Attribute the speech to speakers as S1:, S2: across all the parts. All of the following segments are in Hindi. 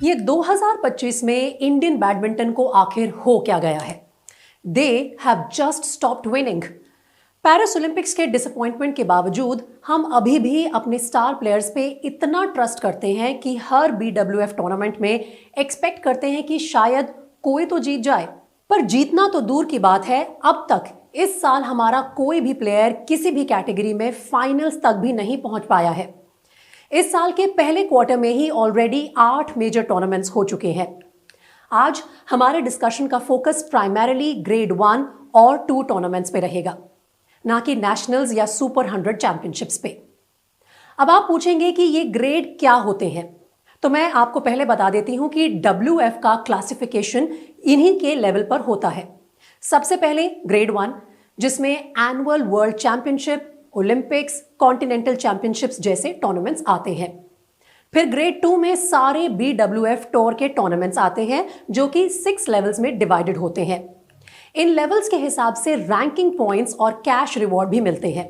S1: ये 2025 में इंडियन बैडमिंटन को आखिर हो क्या गया है? They have just stopped winning. Paris Olympics के डिसअपॉइंटमेंट के बावजूद हम अभी भी अपने स्टार प्लेयर्स पे इतना ट्रस्ट करते हैं कि हर BWF टूर्नामेंट में एक्सपेक्ट करते हैं कि शायद कोई तो जीत जाए। पर जीतना तो दूर की बात है, अब तक इस साल हमारा कोई भी प्लेयर किसी भी कैटेगरी में फाइनल्स तक भी नहीं पहुंच पाया है। इस साल के पहले क्वार्टर में ही ऑलरेडी 8 मेजर टूर्नामेंट्स हो चुके हैं। आज हमारे डिस्कशन का फोकस प्राइमरीली ग्रेड 1 और 2 टूर्नामेंट्स पे रहेगा, ना कि नेशनल्स या सुपर 100 चैंपियनशिप्स पे। अब आप पूछेंगे कि ये ग्रेड क्या होते हैं, तो मैं आपको पहले बता देती हूं कि WF का क्लासिफिकेशन इन्हीं के लेवल पर होता है। सबसे पहले ग्रेड 1, जिसमें annual world championship, Olympics, continental championships जैसे टूर्नामेंट्स आते हैं। फिर ग्रेड 2 में सारे BWF टूर के टूर्नामेंट्स आते हैं, जो कि 6 लेवल्स में डिवाइडेड होते हैं। इन लेवल्स के हिसाब से रैंकिंग पॉइंट्स और कैश रिवॉर्ड भी मिलते हैं।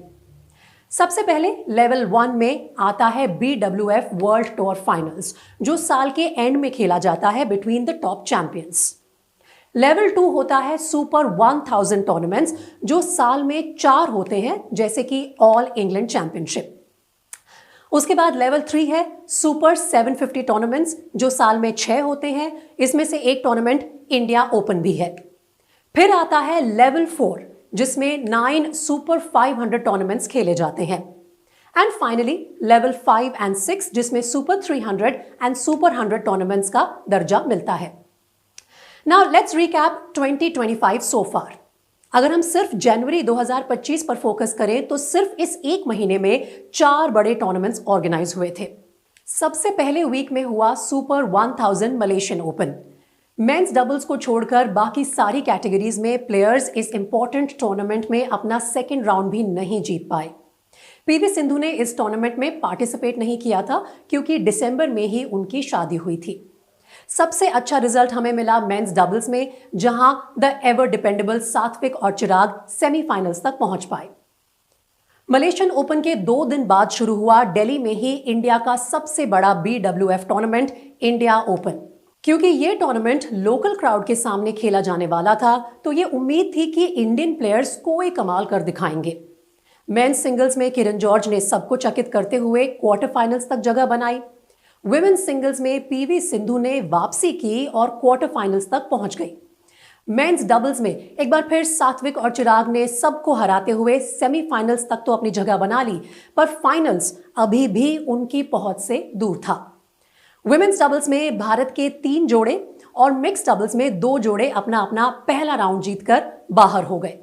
S1: सबसे पहले लेवल 1 में आता है BWF वर्ल्ड टूर फाइनल्स, जो साल के एंड में खेला जाता है between the top champions. Level 2 होता है सुपर 1000 टूर्नामेंट्स, जो साल में 4 होते हैं, जैसे कि ऑल इंग्लैंड चैंपियनशिप। उसके बाद लेवल 3 है सुपर 750 टूर्नामेंट्स, जो साल में 6 होते हैं। इसमें से एक टूर्नामेंट इंडिया ओपन भी है। फिर आता है लेवल 4, जिसमें 9 सुपर 500 टूर्नामेंट्स खेले जाते हैं। एंड फाइनली लेवल 5 एंड 6, जिसमें सुपर 300 एंड सुपर 100 टूर्नामेंट्स का दर्जा मिलता है। नाउ लेट्स रिकैप 2025 सो फार। अगर हम सिर्फ जनवरी 2025 पर फोकस करें तो सिर्फ इस एक महीने में 4 बड़े टूर्नामेंट्स ऑर्गेनाइज हुए थे। सबसे पहले वीक में हुआ super 1000 Malaysian open. Men's doubles को छोड़कर बाकी सारी कैटेगरीज में प्लेयर्स इस इंपॉर्टेंट टूर्नामेंट में अपना सेकेंड राउंड भी नहीं जीत पाए। PV सिंधु ने इस टूर्नामेंट में पार्टिसिपेट नहीं किया था, क्योंकि दिसंबर में ही उनकी शादी हुई थी। सबसे अच्छा रिजल्ट हमें मिला मेंस डबल्स में, जहां द एवर डिपेंडेबल सात्विक और चिराग सेमीफाइनल्स तक पहुंच पाए। मलेशियन ओपन के 2 दिन बाद शुरू हुआ दिल्ली में ही इंडिया का सबसे बड़ा BWF टूर्नामेंट, इंडिया ओपन। क्योंकि ये टूर्नामेंट लोकल क्राउड के सामने खेला जाने वाला था, तो ये उम्मीद थी कि इंडियन प्लेयर्स कोई कमाल कर दिखाएंगे। मेंस सिंगल्स में किरण जॉर्ज ने सबको चकित करते हुए क्वार्टर फाइनल्स तक जगह बनाई। वुमेन्स सिंगल्स में PV सिंधु ने वापसी की और क्वार्टर फाइनल्स तक पहुंच गई। मेंस डबल्स में एक बार फिर सात्विक और चिराग ने सबको हराते हुए सेमीफाइनल्स तक तो अपनी जगह बना ली, पर फाइनल्स अभी भी उनकी पहुंच से दूर था। वुमेन्स डबल्स में भारत के 3 जोड़े और मिक्स डबल्स में 2 जोड़े अपना अपना पहला राउंड जीतकर बाहर हो गए।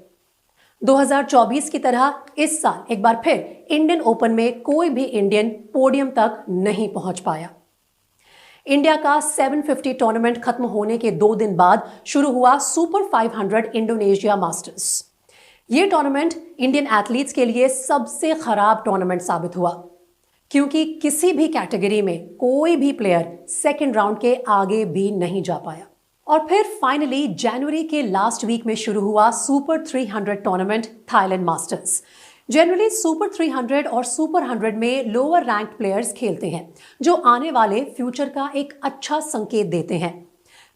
S1: 2024 की तरह इस साल एक बार फिर इंडियन ओपन में कोई भी इंडियन पोडियम तक नहीं पहुंच पाया। इंडिया का 750 टूर्नामेंट खत्म होने के 2 दिन बाद शुरू हुआ सुपर 500 इंडोनेशिया मास्टर्स। यह टूर्नामेंट इंडियन एथलीट्स के लिए सबसे खराब टूर्नामेंट साबित हुआ, क्योंकि किसी भी कैटेगरी में कोई भी प्लेयर सेकेंड राउंड के आगे भी नहीं जा पाया। और फिर फाइनली जनवरी के लास्ट वीक में शुरू हुआ super 300 tournament, Thailand masters. Generally super 300 और सुपर 100 में लोअर रैंक्ड प्लेयर्स खेलते हैं, जो आने वाले फ्यूचर का एक अच्छा संकेत देते हैं।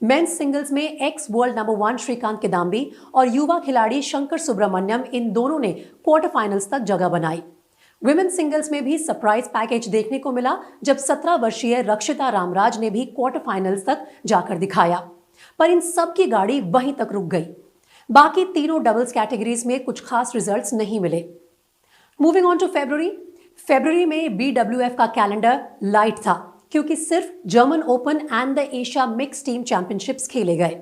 S1: मेंस सिंगल्स में ex world number 1 Srikanth Kidambi और युवा खिलाड़ी शंकर सुब्रमण्यम, इन दोनों ने क्वार्टर फाइनल्स तक जगह बनाई। विमेन्स सिंगल्स में भी सरप्राइज पैकेज देखने को मिला, जब 17 वर्षीय रक्षिता रामराज ने भी क्वार्टर फाइनल्स तक जाकर दिखाया। पर इन सब की गाड़ी वहीं तक रुक गई। बाकी तीनों डबल्स कैटेगरीज में कुछ खास रिजल्ट्स नहीं मिले। मूविंग ऑन टू फरवरी में BWF का कैलेंडर लाइट था, क्योंकि सिर्फ German open and the Asia mix team championships खेले गए।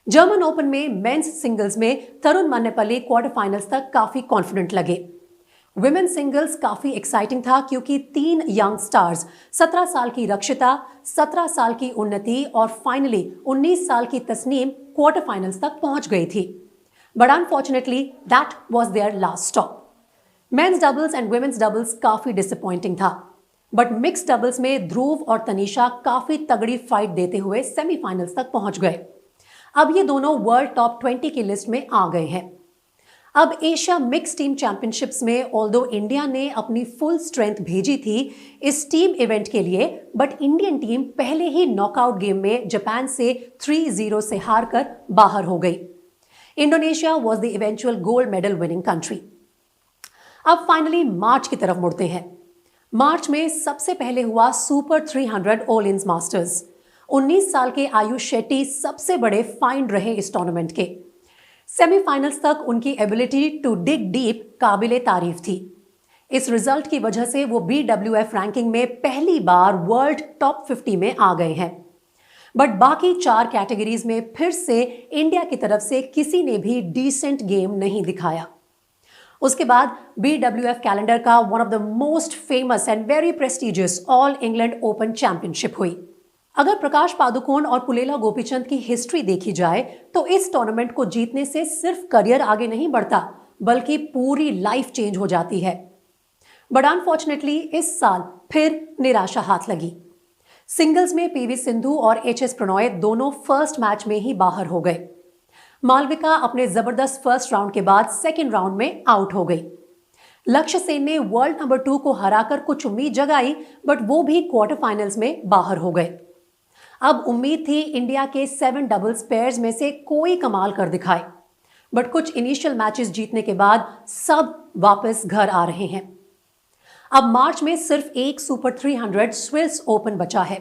S1: जर्मन ओपन में मेंस सिंगल्स में तरुण मन्नेपल्ली क्वार्टर फाइनल्स तक काफी कॉन्फिडेंट लगे। विमेन सिंगल्स काफी एक्साइटिंग था, क्योंकि 3 यंग स्टार्स, 17 साल की रक्षिता, 17 साल की उन्नति और फाइनली 19 साल की तस्नीम क्वार्टर फाइनल्स तक पहुंच गई थी। But unfortunately that was their last stop. Men's doubles and women's doubles काफी डिसअपॉइंटिंग था, बट मिक्स डबल्स में ध्रुव और तनीषा काफी तगड़ी फाइट देते हुए सेमीफाइनल्स तक पहुंच गए। अब ये दोनों वर्ल्ड टॉप 20 की लिस्ट में आ गए हैं। अब एशिया मिक्स टीम चैंपियनशिप्स में ऑल्दो इंडिया ने अपनी फुल स्ट्रेंथ भेजी थी इस टीम इवेंट के लिए, बट इंडियन टीम पहले ही नॉकआउट गेम में जापान से 3-0 से हारकर बाहर हो गई। Indonesia was the eventual gold medal winning country. अब फाइनली मार्च की तरफ मुड़ते हैं। मार्च में सबसे पहले हुआ सुपर 300 ऑल इंडिया मास्टर्स। 19 साल के आयुष शेट्टी सबसे बड़े फाइंड रहे इस टूर्नामेंट के। सेमीफाइनल्स तक उनकी एबिलिटी टू डिग डीप काबिले तारीफ थी। इस रिजल्ट की वजह से वो BWF रैंकिंग में पहली बार वर्ल्ड टॉप 50 में आ गए हैं। बट बाकी 4 कैटेगरीज में फिर से इंडिया की तरफ से किसी ने भी डिसेंट गेम नहीं दिखाया। उसके बाद BWF कैलेंडर का one of the most famous and very prestigious all England open championship हुई। अगर प्रकाश पादुकोण और पुलेला गोपीचंद की हिस्ट्री देखी जाए तो इस टूर्नामेंट को जीतने से सिर्फ करियर आगे नहीं बढ़ता, बल्कि पूरी लाइफ चेंज हो जाती है। बट अनफॉर्चुनेटली इस साल फिर निराशा हाथ लगी। सिंगल्स में PV सिंधु और HS प्रणॉय दोनों फर्स्ट मैच में ही बाहर हो गए। मालविका अपने जबरदस्त फर्स्ट राउंड के बाद सेकेंड राउंड में आउट हो गई। लक्ष्य सेन ने वर्ल्ड नंबर 2 को हराकर कुछ उम्मीद जगाई, बट वो भी क्वार्टर फाइनल्स में बाहर हो गए। अब उम्मीद थी इंडिया के 7 डबल्स पेयर्स में से कोई कमाल कर दिखाए, बट कुछ इनिशियल मैचेस जीतने के बाद सब वापस घर आ रहे हैं। अब मार्च में सिर्फ एक सुपर 300 स्विस ओपन बचा है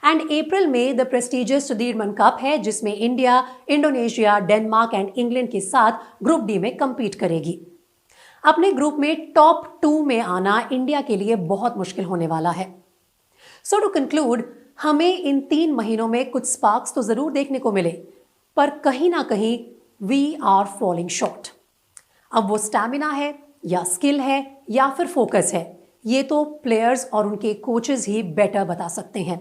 S1: एंड अप्रैल में द प्रेस्टिजियस सुधीरमन कप है, जिसमें India, Indonesia, Denmark and England के साथ ग्रुप डी में कंपीट करेगी। अपने ग्रुप में टॉप 2 में आना इंडिया के लिए बहुत मुश्किल होने वाला है। सो टू कंक्लूड, हमें इन 3 महीनों में कुछ स्पार्क्स तो जरूर देखने को मिले, पर कहीं ना कहीं वी आर फॉलिंग शॉर्ट। अब वो स्टैमिना है या स्किल है या फिर फोकस है, ये तो प्लेयर्स और उनके कोचेस ही बेटर बता सकते हैं।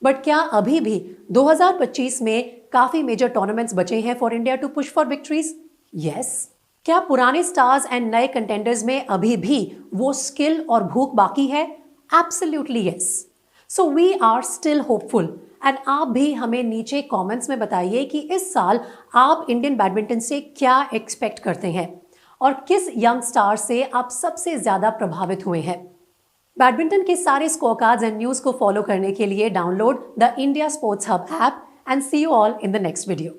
S1: बट क्या अभी भी 2025 में काफी मेजर टूर्नामेंट्स बचे हैं for India to push for victories? Yes. क्या पुराने स्टार्स एंड नए कंटेंडर्स में अभी भी वो स्किल और भूख बाकी है? Absolutely yes. So we are still hopeful and आप भी हमें नीचे कमेंट्स में बताइए कि इस साल आप इंडियन बैडमिंटन से क्या एक्सपेक्ट करते हैं और किस यंग स्टार से आप सबसे ज्यादा प्रभावित हुए हैं। बैडमिंटन के सारे स्कोरकार्ड्स एंड न्यूज को फॉलो करने के लिए download the India sports hub app and see you all in the next video.